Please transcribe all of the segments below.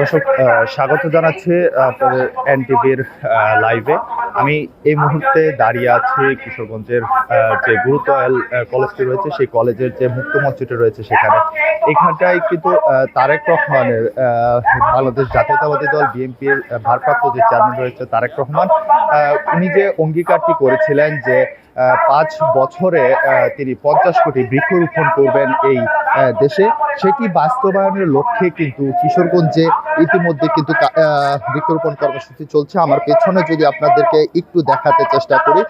দর্শক, স্বাগত জানাচ্ছি আপনাদের এনটিভির লাইভে। আমি এই মুহূর্তে দাঁড়িয়ে আছি কিশোরগঞ্জের যে গুরুত্বয়াল কলেজটি রয়েছে, সেই কলেজের যে মুক্ত মঞ্চটি রয়েছে সেখানে। এখানটায় কিন্তু তারেক রহমানের বাংলাদেশ জাতীয়তাবাদী দল বিএনপির ভারপ্রাপ্ত যে চেয়ারম্যান রয়েছে তারেক রহমান, উনি যে অঙ্গীকারটি করেছিলেন যে 5 বছরে তিনি 50 কোটি বৃক্ষরোপণ করবেন এই দেশে, সেটি বাস্তবায়নের লক্ষ্যে কিন্তু কিশোরগঞ্জে ইতিমধ্যে কিন্তু বৃক্ষরোপণ কর্মসূচি চলছে। আমার পেছনে যদি আপনাদেরকে একটু দেখাতে চেষ্টা করি,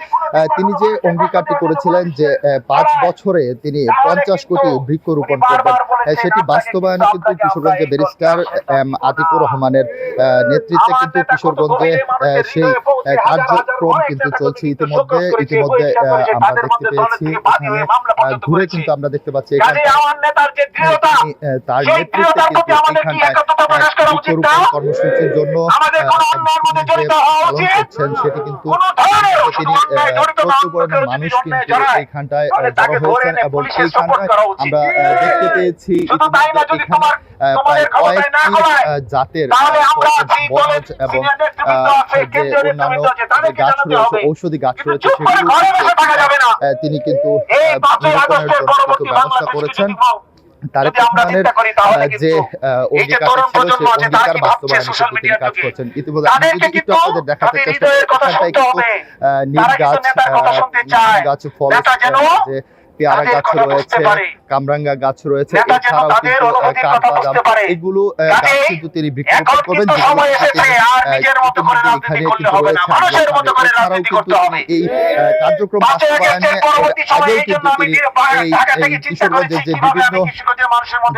তিনি যে অঙ্গীকারটি করেছিলেন যে 5 বছরে তিনি 50 কোটি বৃক্ষরোপণ করবেন, সেটি বাস্তবায়নে কিন্তু কিশোরগঞ্জে ব্যারিস্টার আতিকুর রহমানের নেতৃত্বে কিন্তু কিশোরগঞ্জে সেই কার্যক্রম কিন্তু চলছে। ইতিমধ্যে আমরা দেখতে পেয়েছি, এখানে ঘুরে কিন্তু আমরা দেখতে পাচ্ছি এখানে তার নেতৃত্বে কিন্তু এখানটায় বৃক্ষরোপণ কর্মসূচির জন্য যে পালন করছেন সেটি কিন্তু তিনি প্রচুর পরিমাণে মানুষ কিন্তু এইখানটায় জড়ো হয়েছেন এবং সেইখানটায় আমরা দেখতে পেয়েছি ইতিমধ্যে এখানে প্রায় কয়েকটি জাতের বনজ এবং যে অন্যান্য গাছ রয়েছে, ঔষধি গাছ রয়েছে, সেগুলো তিনি কিন্তু নিরূপণের জন্য কিন্তু ব্যবস্থা করেছেন। তারেক রহমানের যে অঙ্গীকার ছিল সেই অঙ্গীকার বাস্তবায়নে কিন্তু তিনি কাজ করছেন। ইতিমধ্যে আমি যদি একটু আপনাদের দেখাতে চেষ্টা করি, এখানটায় কিন্তু নিম গাছ, ফল, যে পেয়ারা গাছ রয়েছে, কামরাঙ্গা গাছ রয়েছে, এছাড়াও কিন্তু কাঠবাদাম, এগুলো গাছ কিন্তু তিনি বৃক্ষরোপণ করবেন, যেগুলো এখানে কিন্তু রয়েছে। এছাড়াও কিন্তু এই কার্যক্রম বাস্তবায়নে আগেই কিন্তু তিনি এই কিশোরগঞ্জের যে বিভিন্ন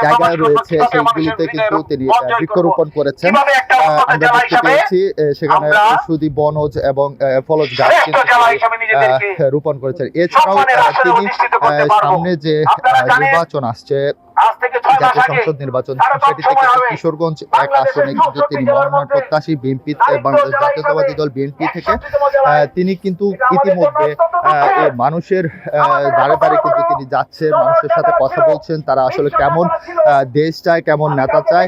জায়গায় রয়েছে সেইগুলিতে কিন্তু তিনি বৃক্ষরোপণ করেছেন। আমরা দেখতে পেয়েছি সেখানে ঔষধি বনজ এবং ফলজ গাছ কিন্তু রোপণ করেছেন। এছাড়াও তিনি সামনে যে নির্বাচন আসছে, জাতীয় সংসদ নির্বাচন, সেটিতে কিন্তু কিশোরগঞ্জ এক আসনে কিন্তু তিনি মনোনয়ন প্রত্যাশী বিএনপি, বাংলাদেশ জাতীয়তাবাদী দল বিএনপি থেকে। তিনি কিন্তু ইতিমধ্যে মানুষের দ্বারে দ্বারে কিন্তু তিনি যাচ্ছেন, মানুষের সাথে কথা বলছেন, তারা আসলে কেমন দেশ চায়, কেমন নেতা চায়,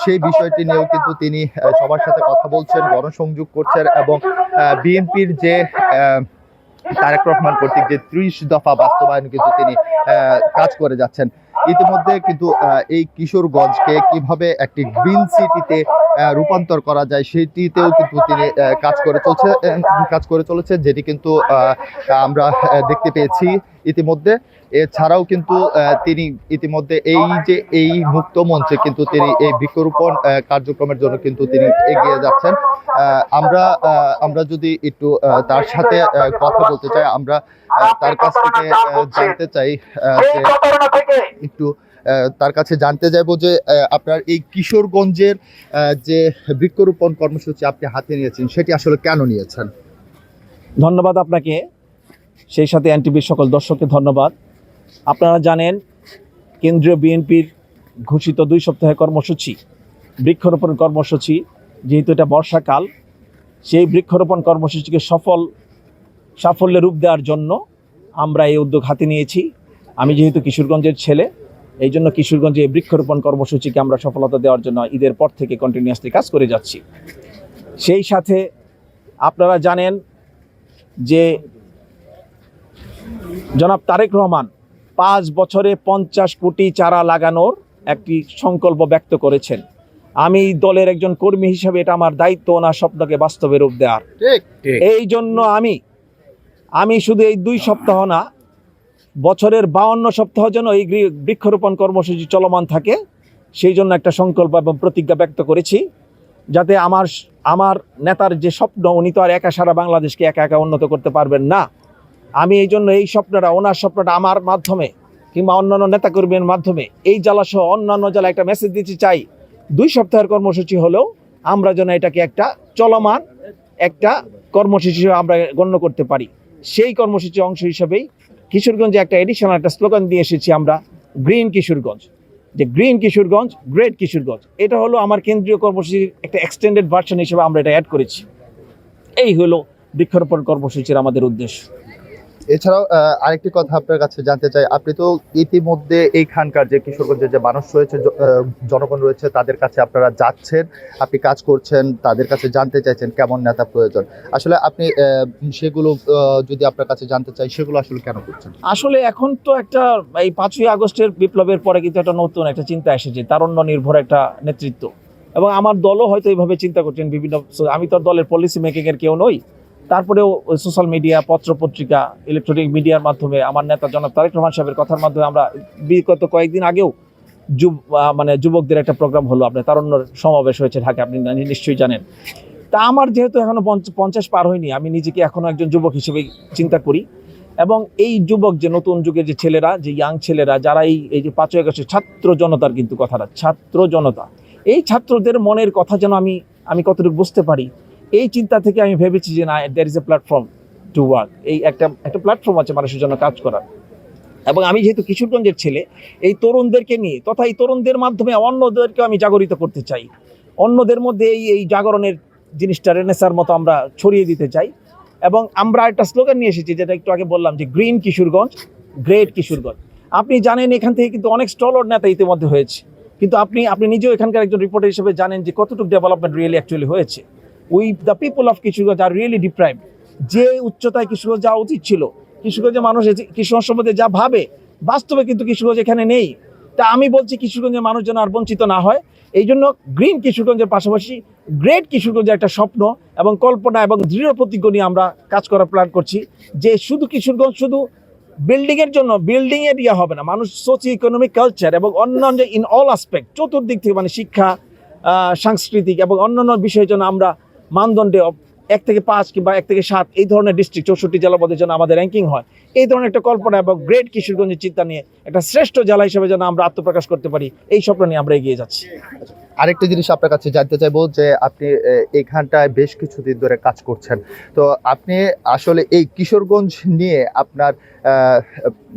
সেই বিষয়টি নিয়েও কিন্তু তিনি সবার সাথে কথা বলছেন, গণসংযোগ করছেন এবং বিএনপির যে তারেক রহমান কর্তৃক যে 30 দফা বাস্তবায়ন কিন্তু তিনি কাজ করে যাচ্ছেন। ইতিমধ্যে কিন্তু এই কিশোরগঞ্জকে কিভাবে একটি গ্রিন সিটিতে রূপান্তর করা যায় সেটিতেও কিন্তু তিনি কাজ করে চলেছে, যেটি কিন্তু আমরা দেখতে পেয়েছি ইতিমধ্যে। এছাড়াও কিন্তু তিনি ইতিমধ্যে এই মুক্ত মঞ্চে কিন্তু তিনি এই বৃক্ষরোপণ কার্যক্রমের জন্য কিন্তু তিনি এগিয়ে যাচ্ছেন। আমরা যদি একটু তার সাথে কথা বলতে চাই, আমরা তার কাছ থেকে জানতে চাই তার কাছে জানতে চাইবো যে আপনার এই কিশোরগঞ্জের যে বৃক্ষরোপণ কর্মসূচি আপনি হাতে নিয়েছেন, সেটি আসলে কেন নিয়েছেন? ধন্যবাদ আপনাকে, সেই সাথে এনটিভির সকল দর্শককে ধন্যবাদ। আপনারা জানেন কেন্দ্রীয় বিএনপির ঘোষিত 2 সপ্তাহের কর্মসূচি, বৃক্ষরোপণ কর্মসূচি, যেহেতু এটা বর্ষাকাল, সেই বৃক্ষরোপণ কর্মসূচিকে সাফল্যে রূপ দেওয়ার জন্য আমরা এই উদ্যোগ হাতে নিয়েছি। আমি যেহেতু কিশোরগঞ্জের ছেলে, এই জন্য কিশোরগঞ্জে এই বৃক্ষরোপণ কর্মসূচিকে আমরা সফলতা দেওয়ার জন্য ঈদের পর থেকে কন্টিনিউয়াসলি কাজ করে যাচ্ছি। সেই সাথে আপনারা জানেন যে জনাব তারেক রহমান 5 বছরে 50 কোটি চারা লাগানোর একটি সংকল্প ব্যক্ত করেছেন। আমি দলের একজন কর্মী হিসেবে এটা আমার দায়িত্ব ওনার স্বপ্নকে বাস্তবে রূপ দেওয়ার। এই জন্য আমি শুধু এই 2 সপ্তাহ না, বছরের 52 সপ্তাহ যেন এই বৃক্ষরোপণ কর্মসূচি চলমান থাকে, সেই জন্য একটা সংকল্প এবং প্রতিজ্ঞা ব্যক্ত করেছি, যাতে আমার নেতার যে স্বপ্ন, উনি তো আর একা সারা বাংলাদেশকে একা উন্নত করতে পারবেন না। আমি এই জন্য ওনার স্বপ্নটা আমার মাধ্যমে কিংবা অন্যান্য নেতাকর্মীর মাধ্যমে এই জেলাসহ অন্যান্য জেলা একটা মেসেজ দিতে চাই। 2 সপ্তাহের কর্মসূচি হলেও আমরা যেন এটাকে একটা চলমান একটা কর্মসূচি হিসেবে আমরা গণ্য করতে পারি। সেই কর্মসূচির অংশ হিসেবেই কিশোরগঞ্জে একটা এডিশনাল একটা স্লোগান দিয়ে এসেছি আমরা, গ্রিন কিশোরগঞ্জ, যে গ্রিন কিশোরগঞ্জ, গ্রেট কিশোরগঞ্জ। এটা হলো আমার কেন্দ্রীয় কর্মসূচির একটা এক্সটেন্ডেড ভার্সন হিসেবে আমরা এটা অ্যাড করেছি। এই হলো বৃক্ষরোপণ কর্মসূচির আমাদের উদ্দেশ্য। এছাড়াও আরেকটি কথা আপনার কাছে জানতে চাই, আপনি তো ইতিমধ্যে এইখানকার যে কিশোরগঞ্জের যে মানুষ রয়েছে, জনগণ রয়েছে, তাদের কাছে আপনারা যাচ্ছেন, আপনি কাজ করছেন, তাদের কাছে জানতে চাইছেন কেমন নেতা প্রয়োজন। আসলে আপনি সেগুলো যদি আপনার কাছে জানতে চাই, সেগুলো আসলে কেন করছেন? আসলে এখন তো একটা এই 5ই আগস্টের বিপ্লবের পরে কিন্তু একটা নতুন একটা চিন্তা এসেছে, তারুণ্য নির্ভর একটা নেতৃত্ব, এবং আমার দলও হয়তো এইভাবে চিন্তা করছেন বিভিন্ন। আমি তো দলের পলিসি মেকিং এর কেউ নই, তারপরেও সোশ্যাল মিডিয়া, পত্র পত্রিকা, ইলেকট্রনিক মিডিয়ার মাধ্যমে আমার নেতা জনাব তারেক রহমান সাহেবের কথার মাধ্যমে আমরা বিগত কয়েকদিন আগেও মানে যুবকদের একটা প্রোগ্রাম হলো, আপনার তারুণ্যর সমাবেশ হয়েছে ঢাকা, আপনি নিশ্চয়ই জানেন। তা আমার যেহেতু এখনো 50 পার হয়নি, আমি নিজেকে এখনো একজন যুবক হিসেবে চিন্তা করি, এবং এই যুবক যে নতুন যুগের যে ছেলেরা, যে ইয়াং ছেলেরা যারা এই যে 5ই আগস্টের ছাত্র জনতার কিন্তু কথাটা ছাত্র জনতা, এই ছাত্রদের মনের কথা যেন আমি কতটুকু বুঝতে পারি, এই চিন্তা থেকে আমি ভেবেছি যে না, there is a platform to work. এই একটা প্ল্যাটফর্ম আছে মানুষের জন্য কাজ করার, এবং আমি যেহেতু কিশোরগঞ্জের ছেলে, এই তরুণদেরকে নিয়ে তথা এই তরুণদের মাধ্যমে অন্যদেরকে আমি জাগরিত করতে চাই, অন্যদের মধ্যে এই জাগরণের জিনিসটা রেনেসার মতো আমরা ছড়িয়ে দিতে চাই। এবং আমরা একটা স্লোগান নিয়ে এসেছি, যেটা একটু আগে বললাম, যে গ্রিন কিশোরগঞ্জ, গ্রেট কিশোরগঞ্জ। আপনি জানেন এখান থেকে কিন্তু অনেক স্টলওয়ার্ড নেতা ইতিমধ্যে হয়েছে, কিন্তু আপনি নিজেও এখানকার একজন রিপোর্টার হিসেবে জানেন যে কতটুকু ডেভেলপমেন্ট রিয়েলি অ্যাকচুয়ালি হয়েছে। The people of Kishoreganj are really deprived. যে উচ্চতায় কিশোরগঞ্জ যাওয়া উচিত ছিল, কিশোরগঞ্জের মানুষ কিশোরগঞ্জ সম্বন্ধে যা ভাবে, বাস্তবে কিন্তু কিশোরগঞ্জ এখানে নেই। তা আমি বলছি কিশোরগঞ্জের মানুষ যেন আর বঞ্চিত না হয়, এই জন্য গ্রিন কিশোরগঞ্জের পাশাপাশি গ্রেট কিশোরগঞ্জের একটা স্বপ্ন এবং কল্পনা এবং দৃঢ় প্রতিজ্ঞ নিয়ে আমরা কাজ করার প্ল্যান করছি, যে শুধু কিশোরগঞ্জ শুধু বিল্ডিংয়ের জন্য বিল্ডিংয়ের ইয়ে হবে না, মানুষ সোশিও ইকোনমিক, কালচার এবং অন্যান্য ইন অল আসপেক্ট, চতুর্দিক থেকে মানে শিক্ষা, সাংস্কৃতিক এবং অন্যান্য বিষয়ের জন্য আমরা মানদণ্ডে 1 থেকে 5 কিংবা 1 থেকে 7 এই ধরনের ডিস্ট্রিক্ট 64 জেলা পদের জন্য আমাদের র্যাঙ্কিং হয়, এই ধরনের একটা কল্পনা এবং গ্রেট কিশোরগঞ্জের চিন্তা নিয়ে একটা শ্রেষ্ঠ জেলা হিসেবে যেন আমরা আত্মপ্রকাশ করতে পারি, এই স্বপ্ন নিয়ে আমরা এগিয়ে যাচ্ছি। আরেকটা জিনিস আপনার কাছে জানতে চাইবো, যে আপনি এইখানটায় বেশ কিছুদিন ধরে কাজ করছেন, তো আপনি আসলে এই কিশোরগঞ্জ নিয়ে আপনার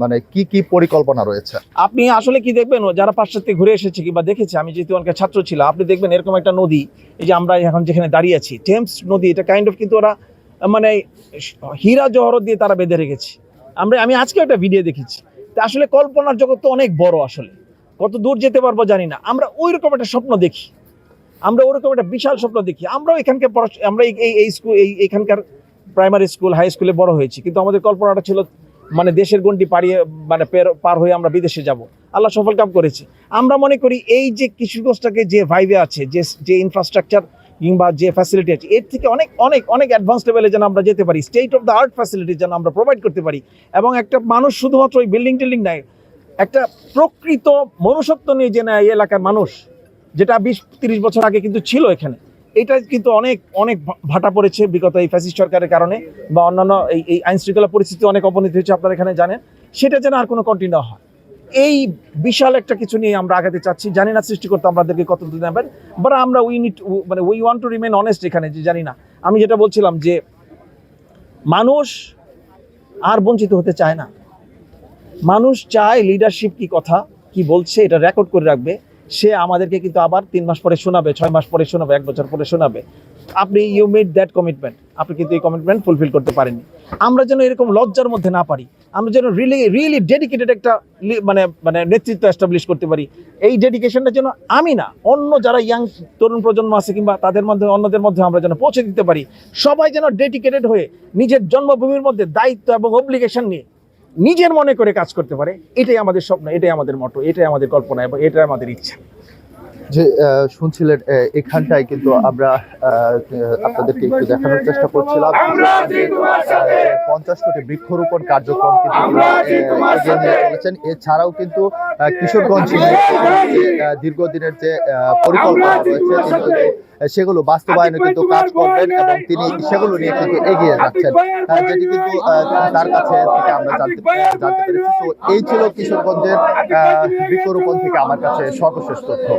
মানে কি পরিকল্পনা রয়েছে? আপনি আসলে কি দেখবেন, যারা পাশ্চাত্য থেকে ঘুরে এসেছে কিংবা দেখেছে, আমি যেহেতু অনেক ছাত্র ছিলাম, আপনি দেখবেন এরকম একটা নদী, এই যে আমরা এখন যেখানে দাঁড়িয়ে আছি, টেমস নদী, এটা কাইন্ড অফ কিন্তু ওরা মানে হীরা জহরত দিয়ে তারা বেঁধে রেখেছে। আমি আজকে একটা ভিডিও দেখেছি। তা আসলে কল্পনার জগৎ তো অনেক বড়, আসলে কত দূর যেতে পারবো জানি না। আমরা ওই রকম একটা স্বপ্ন দেখি, আমরা ওরকম একটা বিশাল স্বপ্ন দেখি। আমরাও এখানকার আমরা এই স্কুল, এখানকার প্রাইমারি স্কুল, হাই স্কুলে বড় হয়েছি, কিন্তু আমাদের কল্পনাটা ছিল মানে দেশের গণ্ডি পাড়িয়ে মানে পার হয়ে আমরা বিদেশে যাব। আল্লাহ সফল কাম করেছে। আমরা মনে করি এই যে কিশোরগঞ্জটাকে যে ভাইবে আছে, যে ইনফ্রাস্ট্রাকচার কিংবা যে ফ্যাসিলিটি আছে, এর থেকে অনেক অনেক অনেক অ্যাডভান্স লেভেলে যেন আমরা যেতে পারি, state of the art facility যেন আমরা প্রোভাইড করতে পারি, এবং একটা মানুষ শুধুমাত্র ওই বিল্ডিং টিল্ডিং নাই, একটা প্রকৃত মনুষ্যত্ব নিয়ে যে না এই এলাকার মানুষ, যেটা 20-30 বছর আগে কিন্তু ছিল এখানে, এটা কিন্তু অনেক অনেক ভাটা পড়েছে বিগত এই ফ্যাসিস্ট সরকারের কারণে, বা অন্যান্য এই আইন শৃঙ্খলা পরিস্থিতি অনেক অবনতি হয়েছে আপনারা এখানে জানেন, সেটা যেন আর কোনো কন্টিনিউ হয়, এই বিশাল একটা কিছু নিয়ে আমরা আগাতে চাচ্ছি। জানি না সৃষ্টি করতে আমাদেরকে কতদিন নেবেন, বাট আমরা we want to remain honest এখানে, যে জানি না। আমি যেটা বলছিলাম যে মানুষ আর বঞ্চিত হতে চায় না, মানুষ চায় লিডারশিপ কি কথা কি বলছে এটা রেকর্ড করে রাখবে, সে আমাদেরকে কিন্তু আবার 3 মাস পরে শোনাবে, 6 মাস পরে শোনাবে, 1 বছর পরে শোনাবে। আপনি ইউ মেড দ্যাট কমিটমেন্ট, আপনি কিন্তু এই কমিটমেন্ট ফুলফিল করতে পারেননি। আমরা যেন এরকম লজ্জার মধ্যে না পারি, আমরা যেন রিয়েলি ডেডিকেটেড একটা মানে নেতৃত্ব এস্টাবলিশ করতে পারি। এই ডেডিকেশনটা যেন আমি না, অন্য যারা ইয়াং তরুণ প্রজন্ম আছে কিংবা তাদের মধ্যে অন্যদের মধ্যে আমরা যেন পৌঁছে দিতে পারি। সবাই যেন ডেডিকেটেড হয়ে নিজের জন্মভূমির মধ্যে দায়িত্ব এবং অব্লিগেশন নিয়ে নিজের মনে করে কাজ করতে পারে। এটাই আমাদের স্বপ্ন, এটাই আমাদের মতো, এটাই আমাদের কল্পনা এবং এটাই আমাদের ইচ্ছা। যে শুনছিলেন, এখানটায় কিন্তু আমরা আপনাদেরকে একটু দেখানোর চেষ্টা করছিলাম 50 কোটি বৃক্ষরোপণ কার্যক্রম কিন্তু এগিয়ে নিয়ে চলেছেন। এছাড়াও কিন্তু কিশোরগঞ্জ দীর্ঘদিনের যে পরিকল্পনা রয়েছে সেগুলো বাস্তবায়নে কিন্তু কাজ করবেন, এবং তিনি সেগুলো নিয়ে কিন্তু এগিয়ে যাচ্ছেন, যেটি কিন্তু তার কাছে থেকে আমরা জানতে পেরেছি। তো এই ছিল কিশোরগঞ্জের বৃক্ষরোপণ থেকে আমার কাছে সর্বশেষ তথ্য।